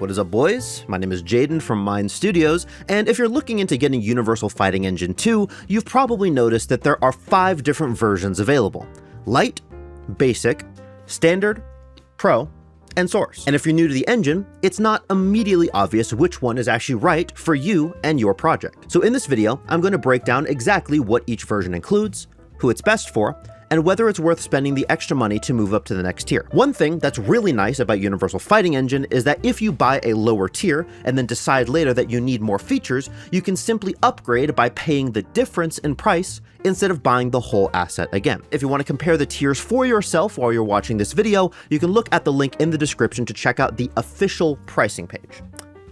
What is up, boys? My name is Jaden from Mind Studios, and if you're looking into getting Universal Fighting Engine 2, you've probably noticed that there are 5 different versions available: Lite, Basic, Standard, Pro, and Source. And if you're new to the engine, it's not immediately obvious which one is actually right for you and your project. So in this video, I'm going to break down exactly what each version includes, who it's best for, and whether it's worth spending the extra money to move up to the next tier. One thing that's really nice about Universal Fighting Engine is that if you buy a lower tier and then decide later that you need more features, you can simply upgrade by paying the difference in price instead of buying the whole asset again. If you want to compare the tiers for yourself while you're watching this video, you can look at the link in the description to check out the official pricing page.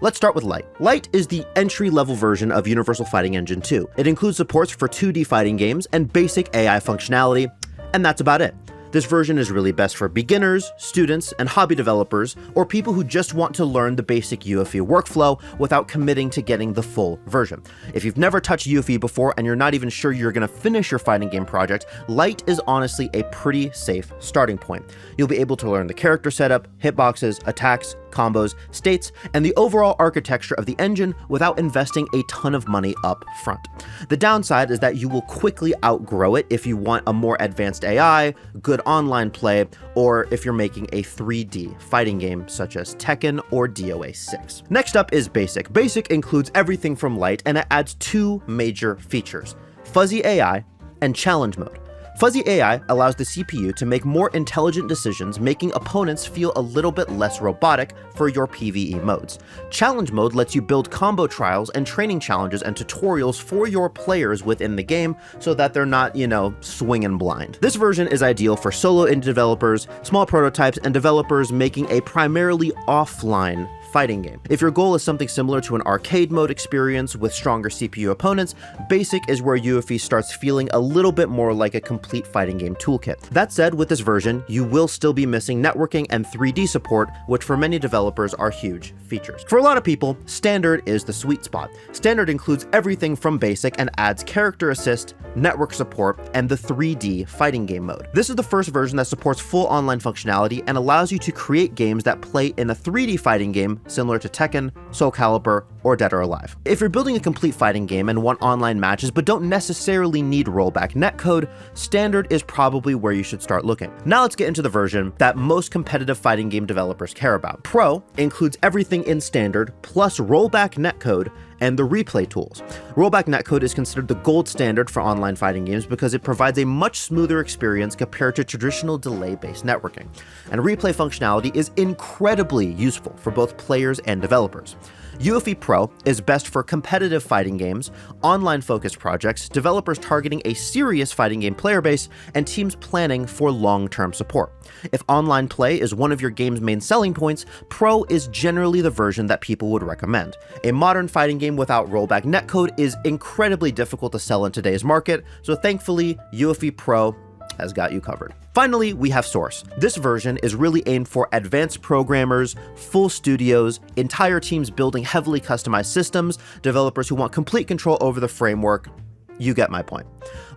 Let's start with Lite. Lite is the entry-level version of Universal Fighting Engine 2. It includes supports for 2D fighting games and basic AI functionality, and that's about it. This version is really best for beginners, students, and hobby developers, or people who just want to learn the basic UFE workflow without committing to getting the full version. If you've never touched UFE before and you're not even sure you're going to finish your fighting game project, Lite is honestly a pretty safe starting point. You'll be able to learn the character setup, hitboxes, attacks, combos, states, and the overall architecture of the engine without investing a ton of money up front. The downside is that you will quickly outgrow it if you want a more advanced AI, good online play, or if you're making a 3D fighting game such as Tekken or DOA 6. Next up is Basic. Basic includes everything from Lite, and it adds 2 major features: Fuzzy AI and Challenge Mode. Fuzzy AI allows the CPU to make more intelligent decisions, making opponents feel a little bit less robotic for your PvE modes. Challenge Mode lets you build combo trials and training challenges and tutorials for your players within the game so that they're not, swinging blind. This version is ideal for solo indie developers, small prototypes, and developers making a primarily offline fighting game. If your goal is something similar to an arcade mode experience with stronger CPU opponents, Basic is where UFE starts feeling a little bit more like a complete fighting game toolkit. That said, with this version, you will still be missing networking and 3D support, which for many developers are huge features. For a lot of people, Standard is the sweet spot. Standard includes everything from Basic and adds character assist, network support, and the 3D fighting game mode. This is the first version that supports full online functionality and allows you to create games that play in a 3D fighting game similar to Tekken, Soul Calibur, or Dead or Alive. If you're building a complete fighting game and want online matches but don't necessarily need rollback netcode, Standard is probably where you should start looking. Now let's get into the version that most competitive fighting game developers care about. Pro includes everything in Standard plus rollback netcode and the replay tools. Rollback netcode is considered the gold standard for online fighting games because it provides a much smoother experience compared to traditional delay-based networking. And replay functionality is incredibly useful for both players and developers. UFE Pro is best for competitive fighting games, online-focused projects, developers targeting a serious fighting game player base, and teams planning for long-term support. If online play is one of your game's main selling points, Pro is generally the version that people would recommend. A modern fighting game without rollback netcode is incredibly difficult to sell in today's market, so thankfully, UFE Pro has got you covered. Finally, we have Source. This version is really aimed for advanced programmers, full studios, entire teams building heavily customized systems, developers who want complete control over the framework. You get my point.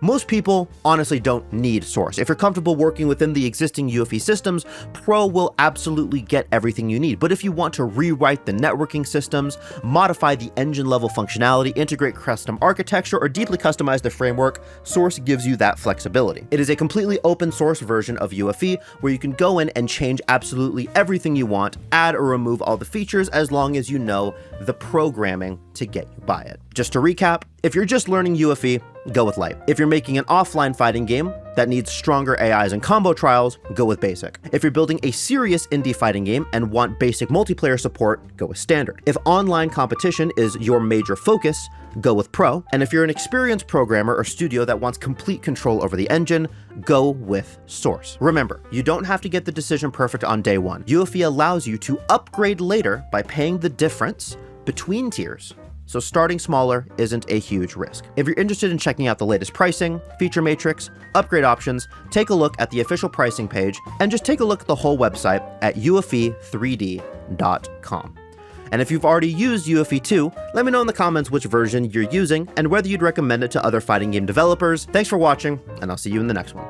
Most people honestly don't need Source. If you're comfortable working within the existing UFE systems, Pro will absolutely get everything you need. But if you want to rewrite the networking systems, modify the engine level functionality, integrate custom architecture, or deeply customize the framework, Source gives you that flexibility. It is a completely open source version of UFE where you can go in and change absolutely everything you want, add or remove all the features as long as you know the programming to get you by it. Just to recap, if you're just learning UFE, go with Lite. If you're making an offline fighting game that needs stronger AIs and combo trials, go with Basic. If you're building a serious indie fighting game and want basic multiplayer support, go with Standard. If online competition is your major focus, go with Pro. And if you're an experienced programmer or studio that wants complete control over the engine, go with Source. Remember, you don't have to get the decision perfect on day one. UFE allows you to upgrade later by paying the difference between tiers. So starting smaller isn't a huge risk. If you're interested in checking out the latest pricing, feature matrix, upgrade options, take a look at the official pricing page and just take a look at the whole website at ufe3d.com. And if you've already used UFE 2, let me know in the comments which version you're using and whether you'd recommend it to other fighting game developers. Thanks for watching, and I'll see you in the next one.